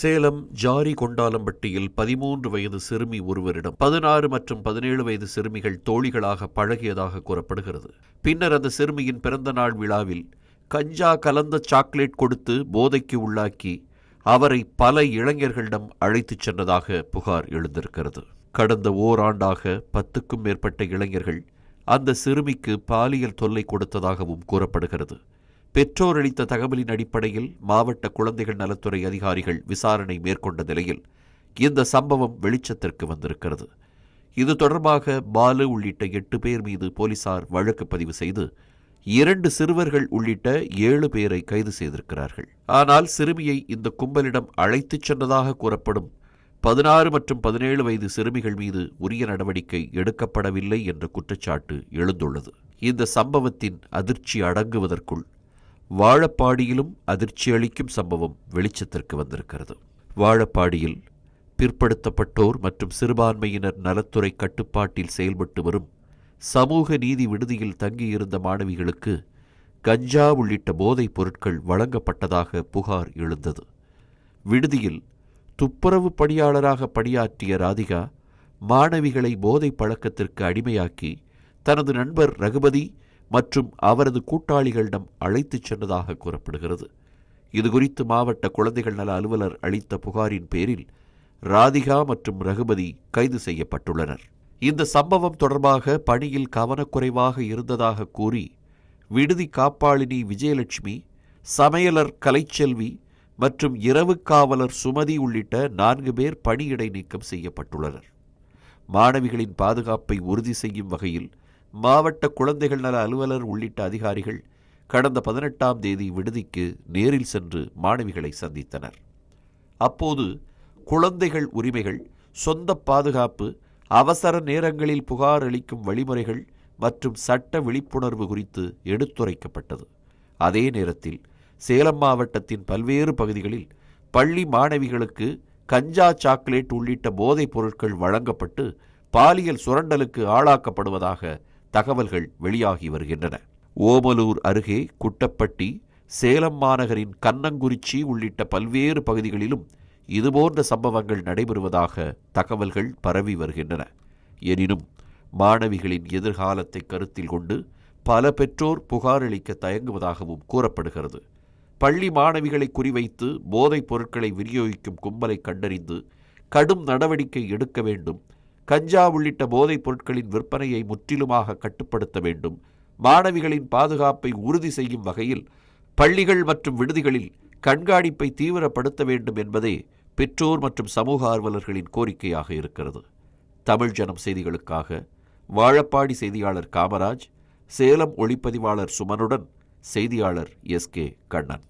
சேலம் ஜாரி கொண்டாலம்பட்டியில் 13 வயது சிறுமி ஒருவரிடம் 16 மற்றும் 17 வயது சிறுமிகள் தோழிகளாக பழகியதாக கூறப்படுகிறது. பின்னர் அந்த சிறுமியின் பிறந்த நாள் விழாவில் கஞ்சா கலந்த சாக்லேட் கொடுத்து போதைக்கு உள்ளாக்கி அவரை பல இளைஞர்களிடம் அழைத்துச் சென்றதாக புகார் எழுந்திருக்கிறது. கடந்த ஓராண்டாக 10க்கும் மேற்பட்ட இளைஞர்கள் அந்த சிறுமிக்கு பாலியல் தொல்லை கொடுத்ததாகவும் கூறப்படுகிறது. பெற்றோர் அளித்த தகவலின் அடிப்படையில் மாவட்ட குழந்தைகள் நலத்துறை அதிகாரிகள் விசாரணை மேற்கொண்ட நிலையில் இந்த சம்பவம் வெளிச்சத்திற்கு வந்திருக்கிறது. இது தொடர்பாக பாலு உள்ளிட்ட 8 பேர் மீது போலீசார் வழக்கு பதிவு செய்து 2 சிறுவர்கள் உள்ளிட்ட 7 பேரை கைது செய்திருக்கிறார்கள். ஆனால் சிறுமியை இந்த கும்பலிடம் அழைத்துச் சென்றதாக கூறப்படும் 16 மற்றும் 17 வயது சிறுமிகள் மீது உரிய நடவடிக்கை எடுக்கப்படவில்லை என்ற குற்றச்சாட்டு எழுந்துள்ளது. இந்த சம்பவத்தின் அதிர்ச்சி அடங்குவதற்குள் வாழப்பாடியிலும் அதிர்ச்சி அளிக்கும் சம்பவம் வெளிச்சத்திற்கு வந்திருக்கிறது. வாழப்பாடியில் பிற்படுத்தப்பட்டோர் மற்றும் சிறுபான்மையினர் நலத்துறை கட்டுப்பாட்டில் செயல்பட்டு வரும் சமூக நீதி விடுதியில் தங்கியிருந்த மாணவிகளுக்கு கஞ்சா உள்ளிட்ட போதைப் பொருட்கள் வழங்கப்பட்டதாக புகார் எழுந்தது. விடுதியில் துப்புரவு பணியாளராக பணியாற்றிய ராதிகா மாணவிகளை போதைப் பழக்கத்திற்கு அடிமையாக்கி தனது நண்பர் ரகுபதி மற்றும் அவரது கூட்டாளிகளிடம் அழைத்துச் சென்றதாக கூறப்படுகிறது. இதுகுறித்து மாவட்ட குழந்தைகள் நல அலுவலர் அளித்த புகாரின் பேரில் ராதிகா மற்றும் ரகுபதி கைது செய்யப்பட்டுள்ளனர். இந்த சம்பவம் தொடர்பாக பணியில் கவனக்குறைவாக இருந்ததாக கூறி விடுதி காப்பாளினி விஜயலட்சுமி, சமையலர் கலைச்செல்வி மற்றும் இரவு காவலர் சுமதி உள்ளிட்ட 4 பேர் பணியிடை நீக்கம் செய்யப்பட்டுள்ளனர். மாணவிகளின் பாதுகாப்பை உறுதி செய்யும் வகையில் மாவட்ட குழந்தைகள் நல அலுவலர் உள்ளிட்ட அதிகாரிகள் கடந்த 18ஆம் தேதி விடுதிக்கு நேரில் சென்று மாணவிகளை சந்தித்தனர். அப்போது குழந்தைகள் உரிமைகள், சொந்த பாதுகாப்பு, அவசர நேரங்களில் புகார் அளிக்கும் வழிமுறைகள் மற்றும் சட்ட விழிப்புணர்வு குறித்து எடுத்துரைக்கப்பட்டது. அதே நேரத்தில் சேலம் மாவட்டத்தின் பல்வேறு பகுதிகளில் பள்ளி மாணவிகளுக்கு கஞ்சா சாக்லேட் உள்ளிட்ட போதைப் பொருட்கள் வழங்கப்பட்டு பாலியல் சுரண்டலுக்கு ஆளாக்கப்படுவதாக தகவல்கள் வெளியாகி வருகின்றன. ஓமலூர் அருகே குட்டப்பட்டி, சேலம் மாநகரின் கண்ணங்குறிச்சி உள்ளிட்ட பல்வேறு பகுதிகளிலும் இதுபோன்ற சம்பவங்கள் நடைபெறுவதாக தகவல்கள் பரவி வருகின்றன. எனினும் மாணவிகளின் எதிர்காலத்தை கருத்தில் கொண்டு பல பெற்றோர் புகார் அளிக்க தயங்குவதாகவும் கூறப்படுகிறது. பள்ளி மாணவிகளை குறிவைத்து போதைப் பொருட்களை விநியோகிக்கும் கும்பலை கண்டறிந்து கடும் நடவடிக்கை எடுக்க வேண்டும். கஞ்சா உள்ளிட்ட போதைப் பொருட்களின் விற்பனையை முற்றிலுமாக கட்டுப்படுத்த வேண்டும். மாணவிகளின் பாதுகாப்பை உறுதி செய்யும் வகையில் பள்ளிகள் மற்றும் விடுதிகளில் கண்காணிப்பை தீவிரப்படுத்த வேண்டும் என்பதே பெற்றோர் மற்றும் சமூக ஆர்வலர்களின் கோரிக்கையாக இருக்கிறது. தமிழ் ஜனம் செய்திகளுக்காக வாழப்பாடி செய்தியாளர் காமராஜ், சேலம் ஒளிப்பதிவாளர் சுமனுடன் செய்தியாளர் SK கண்ணன்.